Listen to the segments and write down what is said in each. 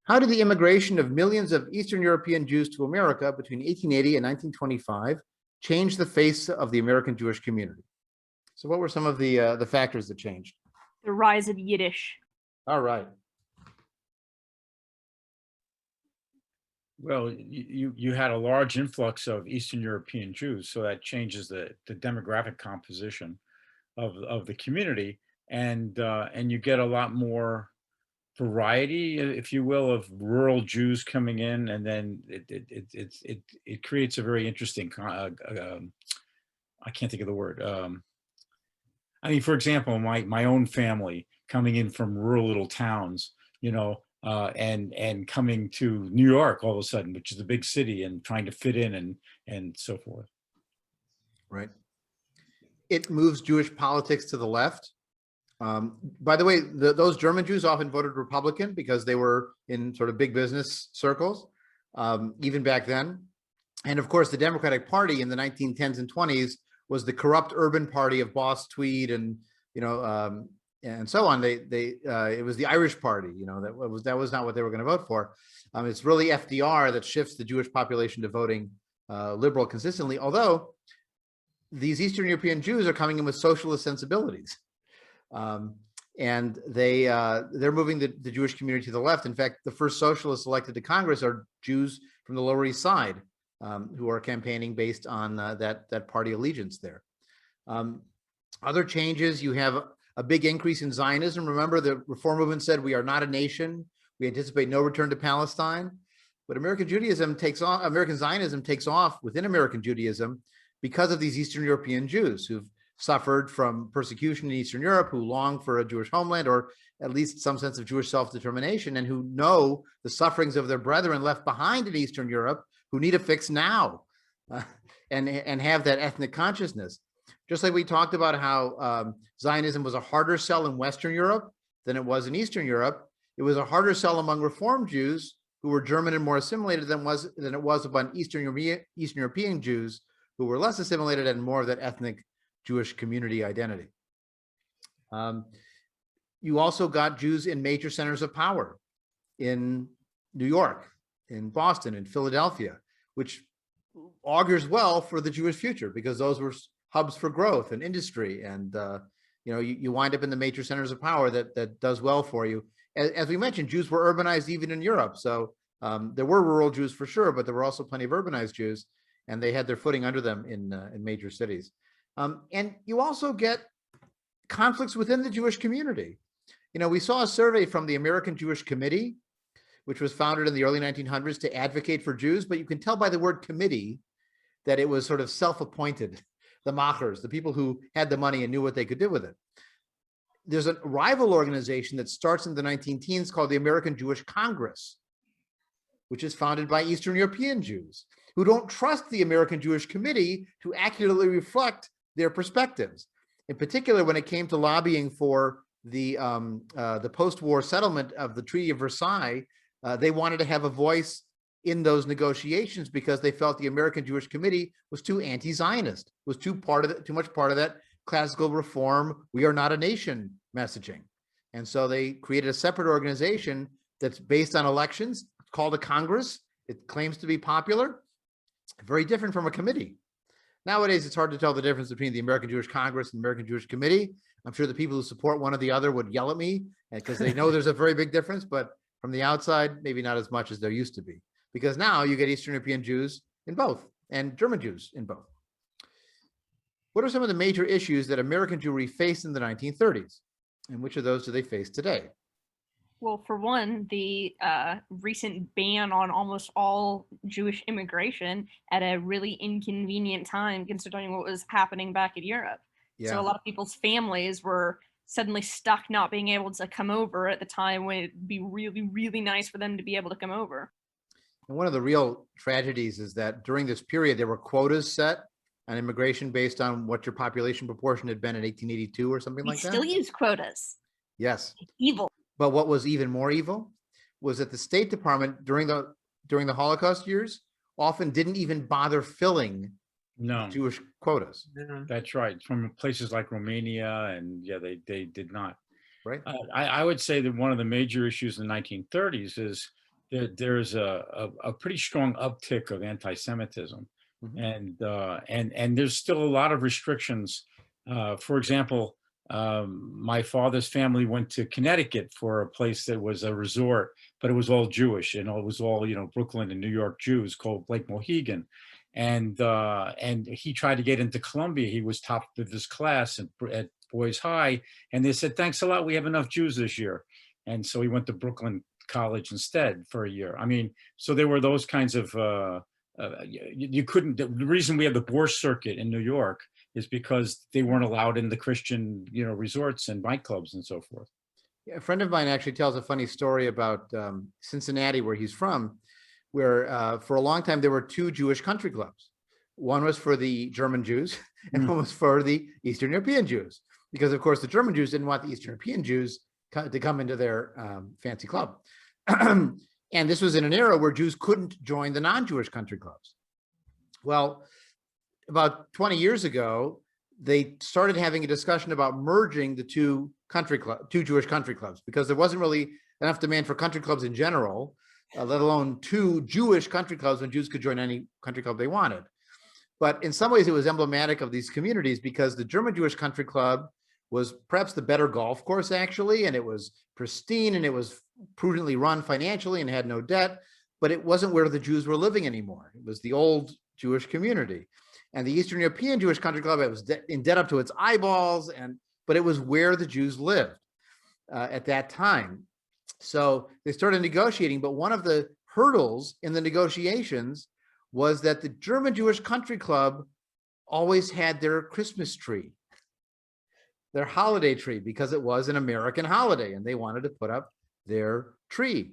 How did the immigration of millions of Eastern European Jews to America between 1880 and 1925 change the face of the American Jewish community? So what were some of the factors that changed? The rise of Yiddish. All right. Well, you had a large influx of Eastern European Jews, so that changes the demographic composition of the community, and you get a lot more variety, if you will, of rural Jews coming in, and then it creates a very interesting. I can't think of the word. I mean, for example, my own family coming in from rural little towns, and coming to New York all of a sudden, which is a big city, and trying to fit in and so forth. Right. It moves Jewish politics to the left. By the way, those German Jews often voted Republican because they were in sort of big business circles, even back then. And of course, the Democratic Party in the 1910s and 20s was the corrupt urban party of Boss Tweed and and so on. It was the Irish Party. That was not what they were going to vote for. It's really FDR that shifts the Jewish population to voting liberal consistently. Although these Eastern European Jews are coming in with socialist sensibilities. And they're moving the Jewish community to the left. In fact, the first socialists elected to Congress are Jews from the Lower East Side, who are campaigning based on that party allegiance there. Other changes, you have a big increase in Zionism. Remember, the Reform movement said, we are not a nation. We anticipate no return to Palestine. But American Zionism takes off within American Judaism because of these Eastern European Jews who've suffered from persecution in Eastern Europe, who long for a Jewish homeland, or at least some sense of Jewish self-determination, and who know the sufferings of their brethren left behind in Eastern Europe, who need a fix now, and have that ethnic consciousness. Just like we talked about how Zionism was a harder sell in Western Europe than it was in Eastern Europe, it was a harder sell among Reform Jews who were German and more assimilated than it was among Eastern European Jews who were less assimilated and more of that ethnic Jewish community identity. You also got Jews in major centers of power in New York, in Boston, in Philadelphia, which augurs well for the Jewish future because those were hubs for growth and industry. And you wind up in the major centers of power that does well for you. As we mentioned, Jews were urbanized even in Europe. So there were rural Jews for sure, but there were also plenty of urbanized Jews, and they had their footing under them in major cities. And you also get conflicts within the Jewish community. We saw a survey from the American Jewish Committee, which was founded in the early 1900s to advocate for Jews, but you can tell by the word committee that it was sort of self-appointed, the machers, the people who had the money and knew what they could do with it. There's a rival organization that starts in the 19-teens called the American Jewish Congress, which is founded by Eastern European Jews who don't trust the American Jewish Committee to accurately reflect their perspectives. In particular, when it came to lobbying for the post-war settlement of the Treaty of Versailles, they wanted to have a voice in those negotiations because they felt the American Jewish Committee was too anti-Zionist, was too much part of that classical reform, we are not a nation messaging. And so they created a separate organization that's based on elections, called a Congress. It claims to be popular, very different from a committee. Nowadays, it's hard to tell the difference between the American Jewish Congress and the American Jewish Committee. I'm sure the people who support one or the other would yell at me because they know there's a very big difference, but from the outside, maybe not as much as there used to be. Because now you get Eastern European Jews in both and German Jews in both. What are some of the major issues that American Jewry faced in the 1930s? And which of those do they face today? Well, for one, the recent ban on almost all Jewish immigration at a really inconvenient time, considering what was happening back in Europe. Yeah. So a lot of people's families were suddenly stuck not being able to come over at the time when it'd be really, really nice for them to be able to come over. And one of the real tragedies is that during this period, there were quotas set on immigration based on what your population proportion had been in 1882 or something like that. We still use quotas. Yes. Evil. But what was even more evil was that the State Department during the Holocaust years often didn't even bother filling Jewish quotas. That's right. From places like Romania, and yeah, they did not. Right. I would say that one of the major issues in the 1930s is there's a pretty strong uptick of anti-Semitism, Mhm. and there's still a lot of restrictions. For example, my father's family went to Connecticut for a place that was a resort, but it was all Jewish, and it was all, Brooklyn and New York Jews, called Lake Mohegan. And he tried to get into Columbia. He was top of his class at Boys High, and they said, "Thanks a lot, we have enough Jews this year." And so he went to Brooklyn College instead for a year. I mean, so there were those kinds of you couldn't. The reason we have the Borscht Circuit in New York is because they weren't allowed in the Christian, resorts and nightclubs and so forth. Yeah, a friend of mine actually tells a funny story about Cincinnati, where he's from, where for a long time there were two Jewish country clubs. One was for the German Jews and one was for the Eastern European Jews, because of course the German Jews didn't want the Eastern European Jews to come into their fancy club. And this was in an era where Jews couldn't join the non-Jewish country clubs. Well, about 20 years ago, they started having a discussion about merging the two Jewish country clubs, because there wasn't really enough demand for country clubs in general, let alone two Jewish country clubs when Jews could join any country club they wanted. But in some ways, it was emblematic of these communities, because the German Jewish country club was perhaps the better golf course, actually, and it was pristine and it was prudently run financially and had no debt, but it wasn't where the Jews were living anymore. It was the old Jewish community. And the Eastern European Jewish country club, it was in debt up to its eyeballs, but it was where the Jews lived at that time. So they started negotiating, but one of the hurdles in the negotiations was that the German Jewish country club always had their Christmas tree, their holiday tree, because it was an American holiday and they wanted to put up their tree.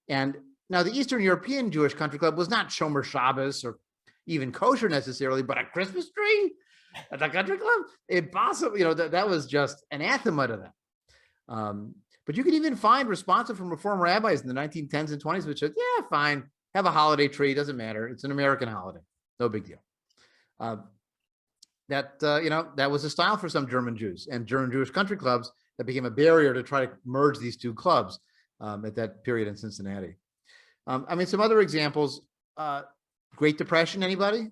And now the Eastern European Jewish country club was not Shomer Shabbos or even kosher necessarily, but a Christmas tree at the country club, impossible. That was just anathema to them. But you could even find responses from Reform rabbis in the 1910s and 20s, which said, yeah, fine, have a holiday tree, doesn't matter. It's an American holiday, no big deal. That was a style for some German Jews and German Jewish country clubs that became a barrier to try to merge these two clubs at that period in Cincinnati. Some other examples, Great Depression, anybody?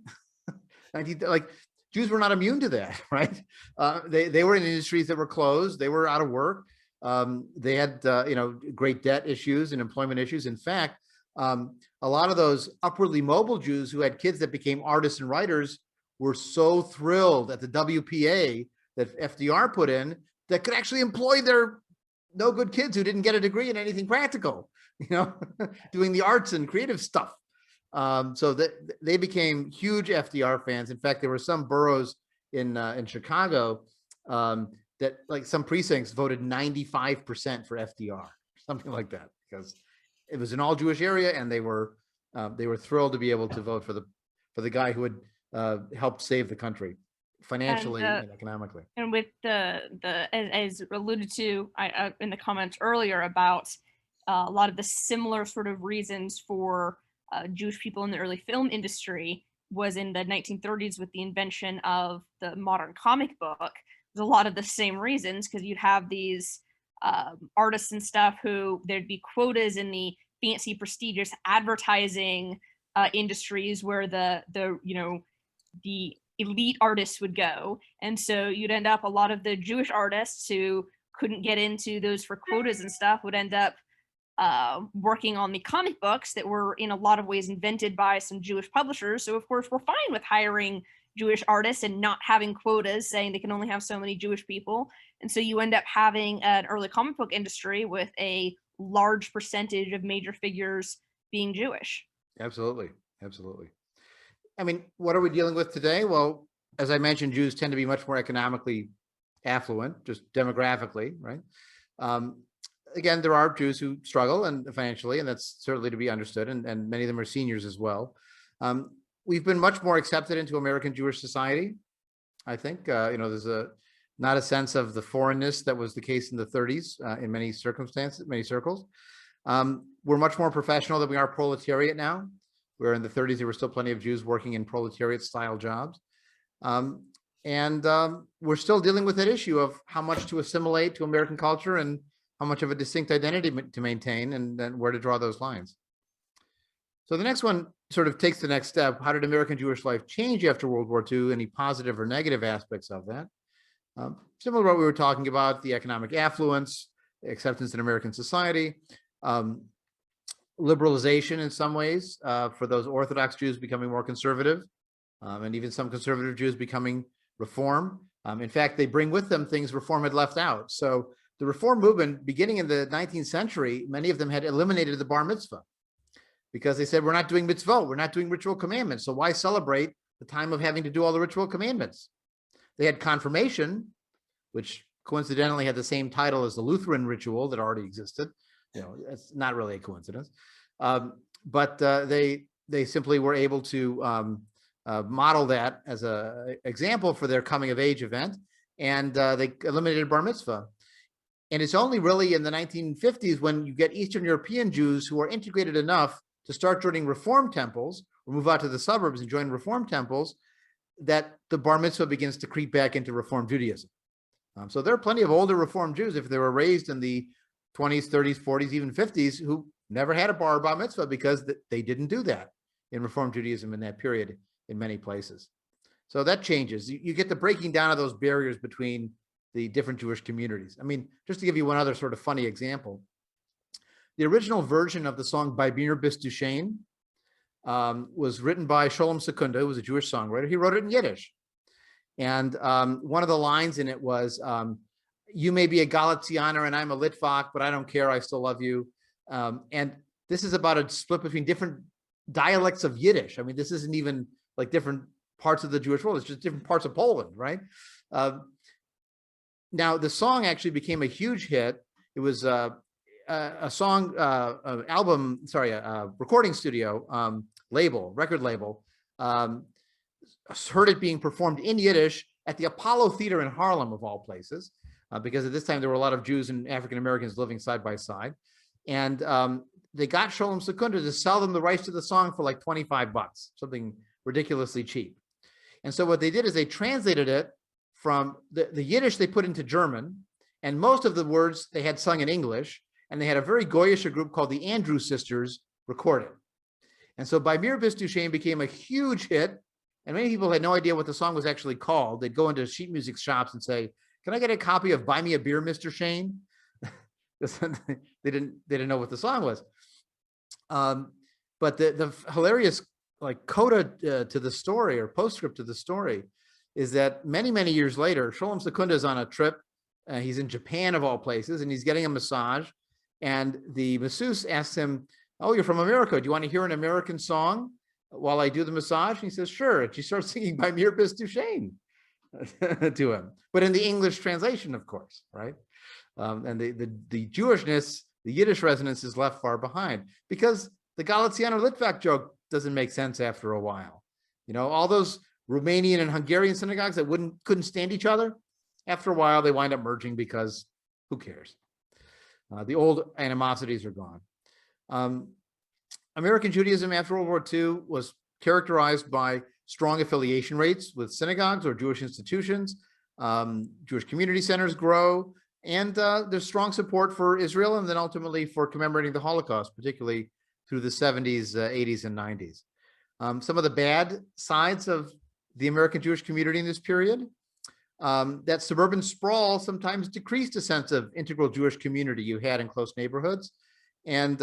Jews were not immune to that, right? They were in industries that were closed. They were out of work. They had, great debt issues and employment issues. In fact, a lot of those upwardly mobile Jews who had kids that became artists and writers were so thrilled at the WPA that FDR put in that could actually employ their no good kids who didn't get a degree in anything practical, doing the arts and creative stuff. So that they became huge FDR fans. In fact, there were some boroughs in Chicago that, like, some precincts voted 95% for FDR, something like that, because it was an all Jewish area, and they were thrilled to be able to vote for the guy who had helped save the country financially and economically. And with as alluded to in the comments earlier about a lot of the similar sort of reasons for Jewish people in the early film industry was in the 1930s with the invention of the modern comic book. There's a lot of the same reasons, because you'd have these artists and stuff who there'd be quotas in the fancy, prestigious advertising industries where the elite artists would go. And so you'd end up, a lot of the Jewish artists who couldn't get into those for quotas and stuff would end up working on the comic books that were in a lot of ways invented by some Jewish publishers. So of course we're fine with hiring Jewish artists and not having quotas saying they can only have so many Jewish people. And so you end up having an early comic book industry with a large percentage of major figures being Jewish. Absolutely. What are we dealing with today? Well, as I mentioned, Jews tend to be much more economically affluent, just demographically, right? Again, there are Jews who struggle and financially, and that's certainly to be understood, and many of them are seniors as well. We've been much more accepted into American Jewish society. I think, there's not a sense of the foreignness that was the case in the 30s in many circumstances, many circles. We're much more professional than we are proletariat now. Where in the 30s, there were still plenty of Jews working in proletariat style jobs. And we're still dealing with that issue of how much to assimilate to American culture and how much of a distinct identity to maintain, and then where to draw those lines. So the next one sort of takes the next step. How did American Jewish life change after World War II? Any positive or negative aspects of that? Similar to what we were talking about, the economic affluence, acceptance in American society, liberalization in some ways for those Orthodox Jews becoming more conservative, and even some conservative Jews becoming Reform. In fact, they bring with them things Reform had left out. So the Reform movement, beginning in the 19th century, many of them had eliminated the bar mitzvah because they said, we're not doing mitzvot, we're not doing ritual commandments. So why celebrate the time of having to do all the ritual commandments? They had confirmation, which coincidentally had the same title as the Lutheran ritual that already existed. You know, it's not really a coincidence. But they simply were able to model that as an example for their coming of age event. And they eliminated bar mitzvah. And it's only really in the 1950s when you get Eastern European Jews who are integrated enough to start joining Reform temples or move out to the suburbs and join Reform temples that the bar mitzvah begins to creep back into Reform Judaism. So there are plenty of older Reform Jews, if they were raised in the 20s, 30s, 40s, even 50s, who never had a bar mitzvah because they didn't do that in Reform Judaism in that period in many places. So that changes. You get the breaking down of those barriers between the different Jewish communities. I mean, just to give you one other sort of funny example, the original version of the song By Mir Bist Du Shein was written by Sholem Sekunda, who was a Jewish songwriter. He wrote it in Yiddish. And one of the lines in it was, you may be a Galicianer and I'm a Litvak, but I don't care, I still love you. And this is about a split between different dialects of Yiddish. I mean, this isn't even like different parts of the Jewish world, it's just different parts of Poland, right? Now, the song actually became a huge hit. It was a recording studio record label, heard it being performed in Yiddish at the Apollo Theater in Harlem, of all places, because at this time there were a lot of Jews and African Americans living side by side. And they got Sholem Sekunda to sell them the rights to the song for like $25, something ridiculously cheap. And so what they did is they translated it from the Yiddish they put into German, and most of the words they had sung in English, and they had a very goyish group called the Andrew Sisters record it. And so By Mir Bist Du Shein became a huge hit, and many people had no idea what the song was actually called. They'd go into sheet music shops and say, can I get a copy of Buy Me a Beer, Mr. Shane? they didn't know what the song was. But the hilarious like coda to the story, or postscript to the story, is that many, many years later, Sholem Sekunda is on a trip. He's in Japan, of all places, and he's getting a massage. And the masseuse asks him, oh, you're from America. Do you want to hear an American song while I do the massage? And he says, sure. And she starts singing By Mir Bist Du Shein to him, but in the English translation, of course, right? And the Jewishness, the Yiddish resonance is left far behind, because the Galicianer Litvak joke doesn't make sense after a while. You know, all those Romanian and Hungarian synagogues that couldn't stand each other, after a while they wind up merging because who cares? The old animosities are gone. American Judaism after World War II was characterized by strong affiliation rates with synagogues or Jewish institutions. Jewish community centers grow, and there's strong support for Israel, and then ultimately for commemorating the Holocaust, particularly through the 70s, 80s, and 90s. Some of the bad sides of the American Jewish community in this period, that suburban sprawl sometimes decreased a sense of integral Jewish community you had in close neighborhoods, and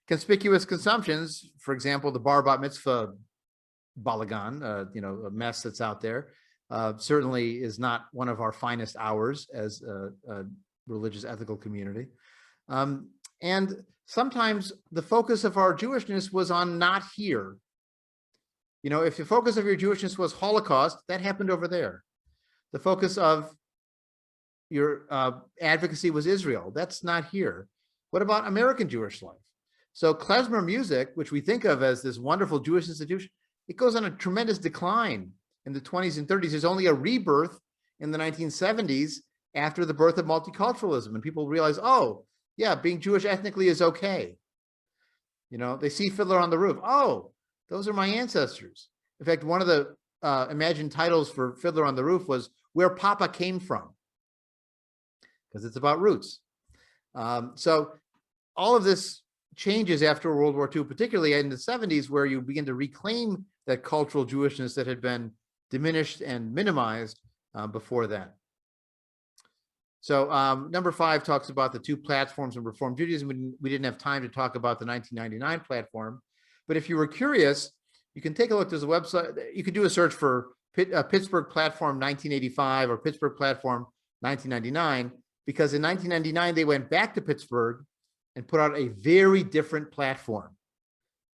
conspicuous consumptions, for example, the bar bat mitzvah balagan, a mess that's out there, certainly is not one of our finest hours as a religious ethical community. And sometimes the focus of our Jewishness was on not here. You know, if the focus of your Jewishness was Holocaust, that happened over there. The focus of your advocacy was Israel. That's not here. What about American Jewish life? So klezmer music, which we think of as this wonderful Jewish institution, it goes on a tremendous decline in the 20s and 30s. There's only a rebirth in the 1970s after the birth of multiculturalism. And people realize, oh, yeah, being Jewish ethnically is okay. You know, they see Fiddler on the Roof. Oh, those are my ancestors. In fact, one of the imagined titles for Fiddler on the Roof was Where Papa Came From, because it's about roots. So all of this changes after World War II, particularly in the 70s, where you begin to reclaim that cultural Jewishness that had been diminished and minimized before that. So number 5 talks about the 2 platforms of Reform Judaism. We didn't have time to talk about the 1999 platform, but if you were curious, you can take a look. There's a website. You could do a search for Pittsburgh Platform 1985 or Pittsburgh Platform 1999, because in 1999, they went back to Pittsburgh and put out a very different platform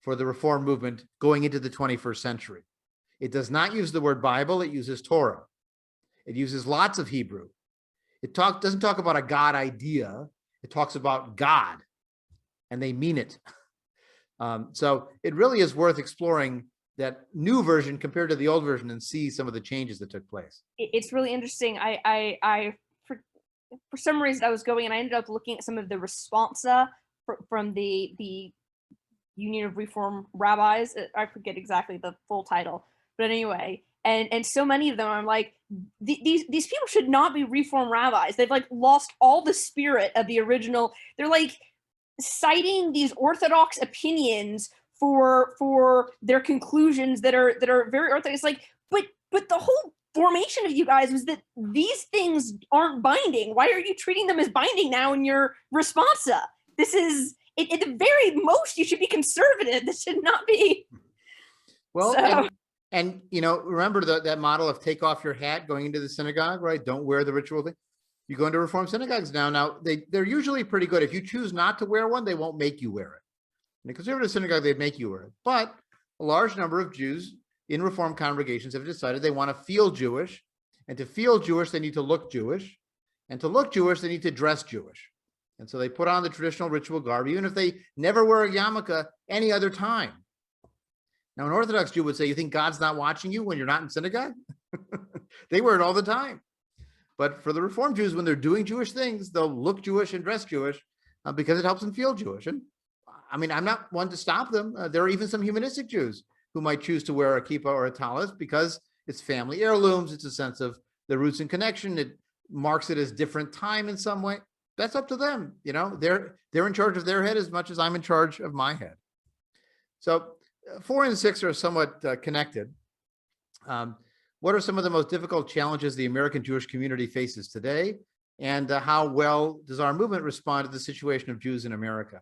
for the Reform movement going into the 21st century. It does not use the word Bible. It uses Torah. It uses lots of Hebrew. It doesn't talk about a God idea. It talks about God, and they mean it. So it really is worth exploring that new version compared to the old version and see some of the changes that took place. It's really interesting. I for some reason I was going and I ended up looking at some of the responsa from the Union of Reform Rabbis. I forget exactly the full title, but anyway, and so many of them, I'm like, these people should not be Reform rabbis. They've like lost all the spirit of the original. They're like citing these Orthodox opinions for their conclusions that are very Orthodox. It's like, but the whole formation of you guys was that these things aren't binding. Why are you treating them as binding now in your responsa? This is, at the very most, you should be conservative. This should not be. Well, so. and you know, remember that model of take off your hat going into the synagogue, right? Don't wear the ritual thing. You go into Reform synagogues now. Now they're usually pretty good. If you choose not to wear one, they won't make you wear it. In a conservative synagogue, they'd make you wear it. But a large number of Jews in Reform congregations have decided they want to feel Jewish, and to feel Jewish, they need to look Jewish, and to look Jewish, they need to dress Jewish. And so they put on the traditional ritual garb, even if they never wear a yarmulke any other time. Now, an Orthodox Jew would say, you think God's not watching you when you're not in synagogue? They wear it all the time. But for the Reform Jews, when they're doing Jewish things, they'll look Jewish and dress Jewish because it helps them feel Jewish. And I mean, I'm not one to stop them. There are even some humanistic Jews who might choose to wear a kippah or a talis because it's family heirlooms. It's a sense of the roots and connection. It marks it as different time in some way. That's up to them. You know, they're in charge of their head as much as I'm in charge of my head. So 4 and 6 are somewhat connected. What are some of the most difficult challenges the American Jewish community faces today? And how well does our movement respond to the situation of Jews in America?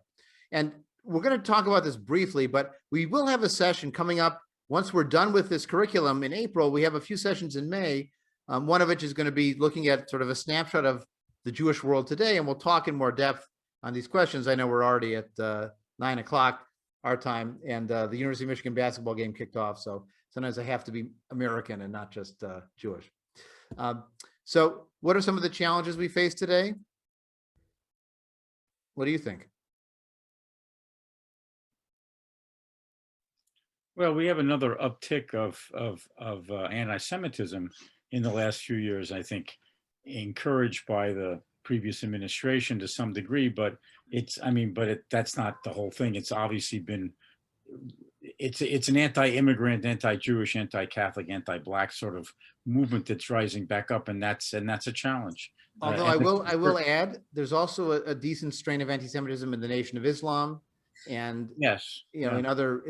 And we're going to talk about this briefly, but we will have a session coming up once we're done with this curriculum in April. We have a few sessions in May. One of which is going to be looking at sort of a snapshot of the Jewish world today, and we'll talk in more depth on these questions. I know we're already at 9 o'clock our time, and the University of Michigan basketball game kicked off, so sometimes I have to be American and not just Jewish. So what are some of the challenges we face today? What do you think? Well, we have another uptick of anti-Semitism in the last few years, I think, encouraged by the previous administration to some degree, but that's not the whole thing. It's obviously been, it's an anti-immigrant, anti-Jewish, anti-Catholic, anti-Black sort of movement that's rising back up, and that's a challenge. Although I will add, there's also a decent strain of anti-Semitism in the Nation of Islam, and yes, you know, in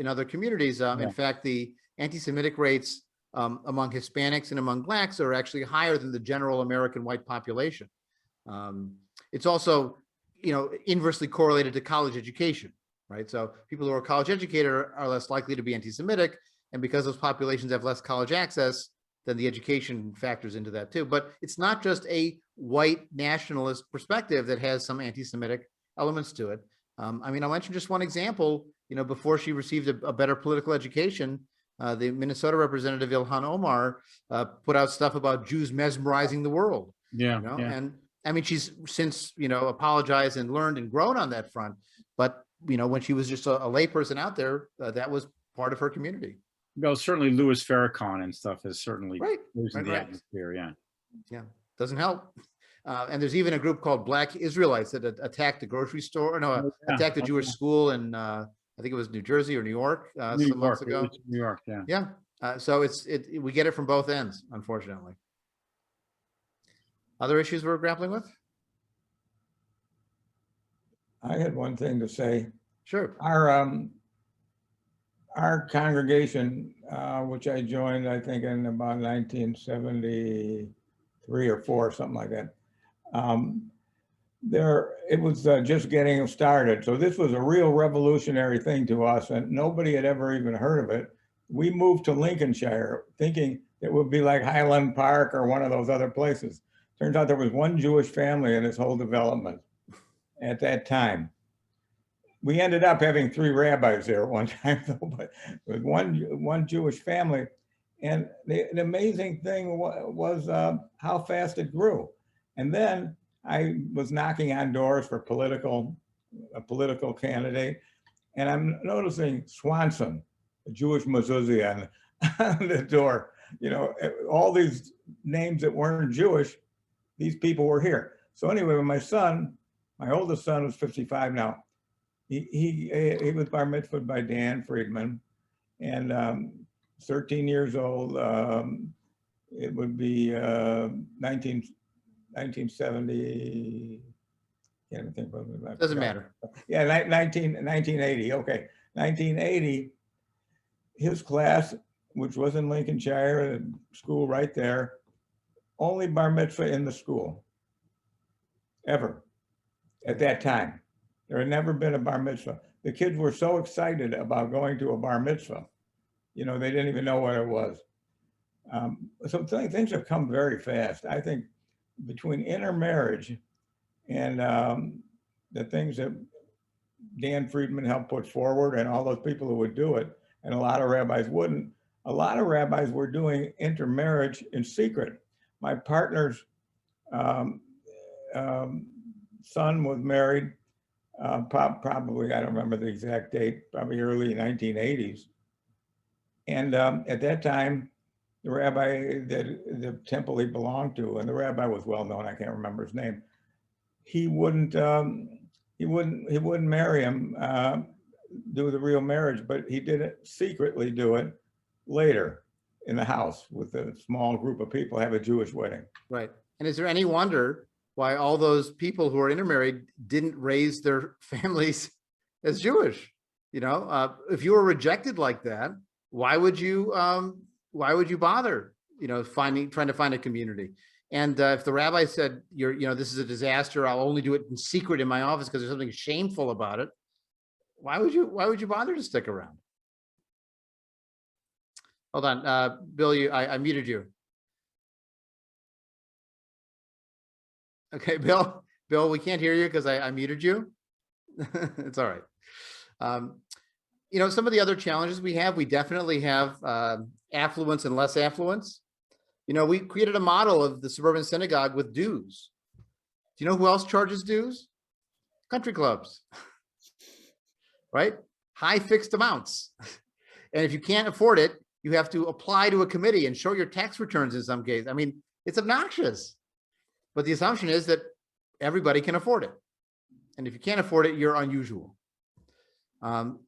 other communities. In fact, the anti-Semitic rates among Hispanics and among Blacks are actually higher than the general American white population. It's also, you know, inversely correlated to college education, right? So people who are college educated are less likely to be anti-Semitic, and because those populations have less college access, then the education factors into that too. But it's not just a white nationalist perspective that has some anti-Semitic elements to it. I mean, I'll mention just one example. You know, before she received a better political education, the Minnesota representative Ilhan Omar put out stuff about Jews mesmerizing the world. Yeah, you know? yeah. And I mean, she's since, you know, apologized and learned and grown on that front. But, you know, when she was just a layperson out there, that was part of her community. Well, certainly Louis Farrakhan and stuff is certainly losing the right. atmosphere. Yeah. Yeah, doesn't help. And there's even a group called Black Israelites that attacked the grocery store, attacked the Jewish school in, I think it was New Jersey or New York some months ago. New York, yeah. Yeah, so we get it from both ends, unfortunately. Other issues we're grappling with? I had one thing to say. Sure. Our congregation, which I joined, I think in about 1973 or 4, something like that. It was just getting started. So this was a real revolutionary thing to us, and nobody had ever even heard of it. We moved to Lincolnshire thinking it would be like Highland Park or one of those other places. Turns out there was one Jewish family in this whole development at that time. We ended up having 3 rabbis there at one time, though, but it was one Jewish family. And the amazing thing was how fast it grew. And then I was knocking on doors for a political candidate, and I'm noticing Swanson, a Jewish mezuzah on the door. You know, all these names that weren't Jewish, these people were here. So anyway, when my oldest son was 55 now, he was bar mitzvahed by Dan Friedman, and 13 years old. It would be 1970. Can't even think of it. Doesn't matter. Yeah, 1980. Okay, 1980. His class, which was in Lincolnshire, a school right there, only bar mitzvah in the school ever at that time. There had never been a bar mitzvah. The kids were so excited about going to a bar mitzvah. You know, they didn't even know what it was. So things have come very fast. I think between intermarriage and the things that Dan Friedman helped put forward and all those people who would do it, and a lot of rabbis wouldn't, a lot of rabbis were doing intermarriage in secret. My partner's son was married, probably, I don't remember the exact date, probably early 1980s. And at that time, the rabbi, the temple he belonged to, and the rabbi was well known, I can't remember his name, he wouldn't marry him, do the real marriage, but he did it secretly, do it later in the house with a small group of people, have a Jewish wedding. Right. And is there any wonder why all those people who are intermarried didn't raise their families as Jewish? You know, if you were rejected like that, why would you bother, you know, trying to find a community? And if the rabbi said, this is a disaster, I'll only do it in secret in my office because there's something shameful about it, why would you bother to stick around? Hold on, Bill, I muted you. Okay, Bill, we can't hear you because I muted you. It's all right. You know, some of the other challenges we definitely have affluence and less affluence. You know, we created a model of the suburban synagogue with dues. Do you know who else charges dues? Country clubs, right? High fixed amounts. And if you can't afford it, you have to apply to a committee and show your tax returns in some cases. I mean, it's obnoxious. But the assumption is that everybody can afford it. And if you can't afford it, you're unusual.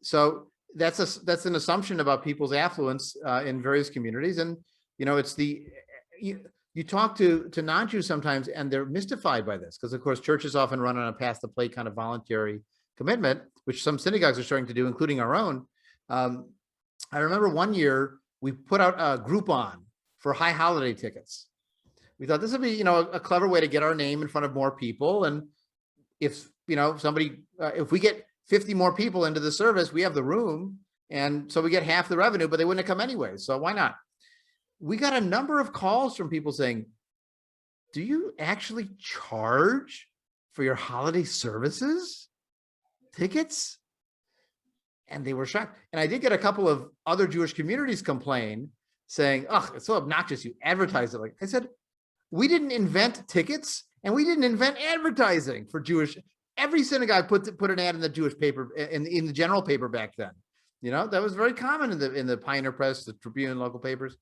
So that's an assumption about people's affluence in various communities. And, you know, it's you talk to non-Jews sometimes and they're mystified by this because, of course, churches often run on a pass the plate kind of voluntary commitment, which some synagogues are starting to do, including our own. I remember one year we put out a Groupon for high holiday tickets. We thought this would be, you know, a clever way to get our name in front of more people. And if, you know, if we get 50 more people into the service, we have the room. And so we get half the revenue, but they wouldn't have come anyway. So why not? We got a number of calls from people saying, do you actually charge for your holiday services tickets? And they were shocked. And I did get a couple of other Jewish communities complain saying, oh, it's so obnoxious. You advertise it. Like I said, we didn't invent tickets and we didn't invent advertising for Jewish. Every synagogue put an ad in the Jewish paper, in the general paper back then. You know, that was very common in the Pioneer Press, the Tribune, local papers.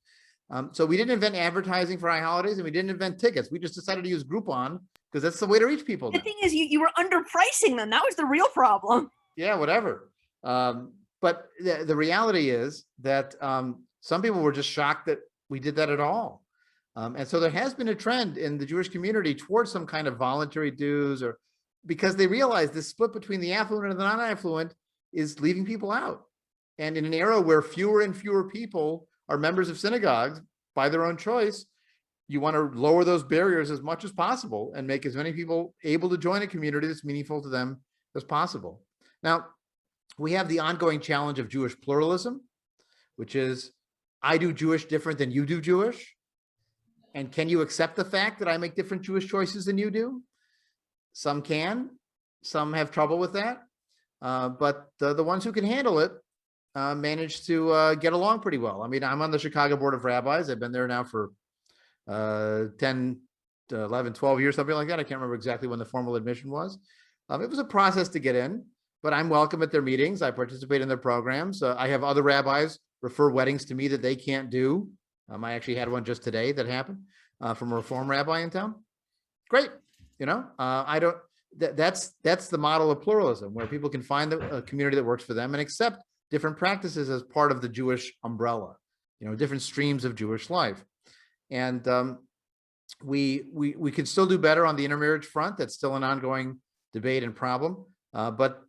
So we didn't invent advertising for high holidays and we didn't invent tickets. We just decided to use Groupon because that's the way to reach people. The thing is, you were underpricing them. That was the real problem. Yeah, whatever. But the reality is that some people were just shocked that we did that at all. And so there has been a trend in the Jewish community towards some kind of voluntary dues, or because they realize this split between the affluent and the non-affluent is leaving people out. And in an era where fewer and fewer people are members of synagogues by their own choice, you want to lower those barriers as much as possible and make as many people able to join a community that's meaningful to them as possible. Now, we have the ongoing challenge of Jewish pluralism, which is, I do Jewish different than you do Jewish. And can you accept the fact that I make different Jewish choices than you do? Some can, some have trouble with that. But the ones who can handle it manage to get along pretty well. I mean, I'm on the Chicago Board of Rabbis. I've been there now for 10, 11, 12 years, something like that. I can't remember exactly when the formal admission was. It was a process to get in, but I'm welcome at their meetings. I participate in their programs. I have other rabbis refer weddings to me that they can't do. I actually had one just today that happened from a Reform rabbi in town. Great. You know, I don't, that's the model of pluralism, where people can find a community that works for them and accept different practices as part of the Jewish umbrella, you know, different streams of Jewish life. And we could still do better on the intermarriage front. That's still an ongoing debate and problem. But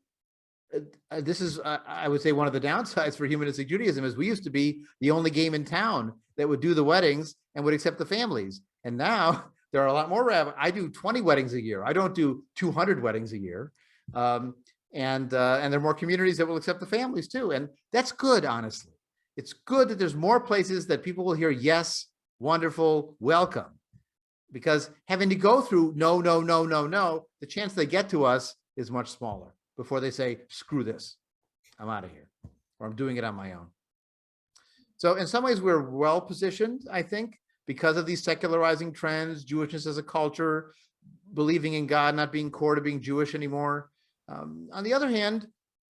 this is, I would say, one of the downsides for humanistic Judaism is we used to be the only game in town that would do the weddings and would accept the families. And now there are a lot more rabbis. I do 20 weddings a year. I don't do 200 weddings a year. And there are more communities that will accept the families too. And that's good, honestly. It's good that there's more places that people will hear, yes, wonderful, welcome. Because having to go through no, no, no, no, no, the chance they get to us is much smaller before they say, screw this, I'm out of here, or I'm doing it on my own. So in some ways, we're well positioned, I think, because of these secularizing trends, Jewishness as a culture, believing in God, not being core to being Jewish anymore. On the other hand,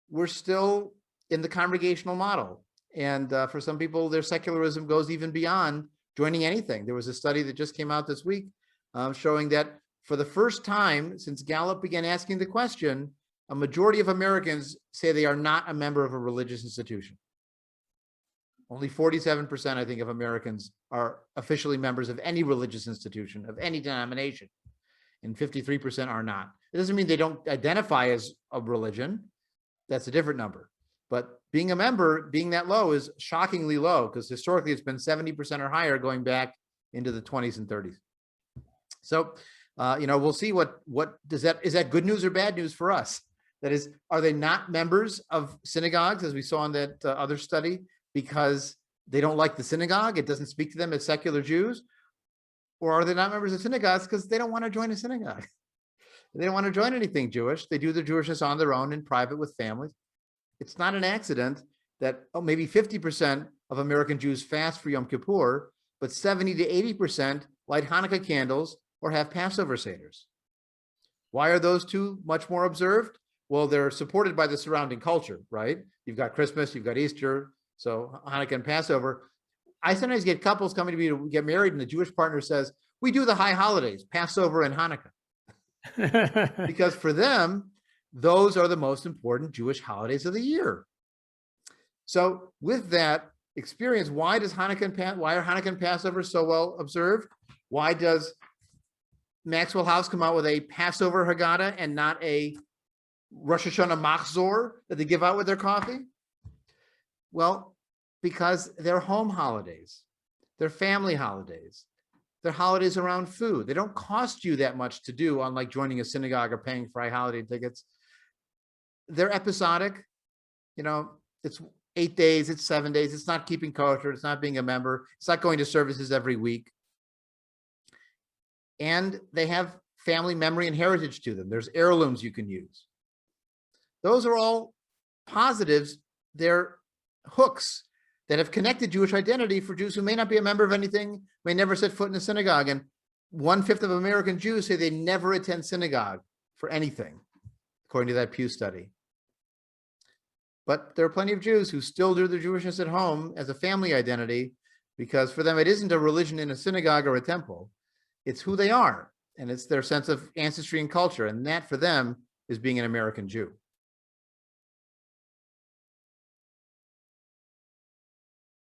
we're still in the congregational model. And for some people, their secularism goes even beyond joining anything. There was a study that just came out this week showing that for the first time since Gallup began asking the question, a majority of Americans say they are not a member of a religious institution. Only 47%, I think, of Americans are officially members of any religious institution, of any denomination, and 53% are not. It doesn't mean they don't identify as a religion. That's a different number. But being a member, being that low, is shockingly low, because historically it's been 70% or higher going back into the 20s and 30s. So, you know, we'll see what is that good news or bad news for us? That is, are they not members of synagogues, as we saw in that other study, because they don't like the synagogue? It doesn't speak to them as secular Jews? Or are they not members of synagogues because they don't want to join a synagogue? They don't want to join anything Jewish. They do their Jewishness on their own in private with families. It's not an accident that maybe 50% of American Jews fast for Yom Kippur, but 70 to 80% light Hanukkah candles or have Passover Seders. Why are those two much more observed? Well, they're supported by the surrounding culture, right? You've got Christmas, you've got Easter, so Hanukkah and Passover. I sometimes get couples coming to me to get married, and the Jewish partner says, we do the high holidays, Passover and Hanukkah. Because for them, those are the most important Jewish holidays of the year. So with that experience, why are Hanukkah and Passover so well observed? Why does Maxwell House come out with a Passover Haggadah and not a Rosh Hashanah Machzor that they give out with their coffee? Well, because they're home holidays, they're family holidays, they're holidays around food. They don't cost you that much to do, unlike joining a synagogue or paying for holiday tickets. They're episodic. You know, it's 8 days, it's 7 days. It's not keeping kosher. It's not being a member. It's not going to services every week. And they have family memory and heritage to them. There's heirlooms you can use. Those are all positives. They're hooks that have connected Jewish identity for Jews who may not be a member of anything, may never set foot in a synagogue. And 1/5 of American Jews say they never attend synagogue for anything, according to that Pew study. But there are plenty of Jews who still do their Jewishness at home as a family identity, because for them it isn't a religion in a synagogue or a temple. It's who they are, and it's their sense of ancestry and culture, and that for them is being an American Jew.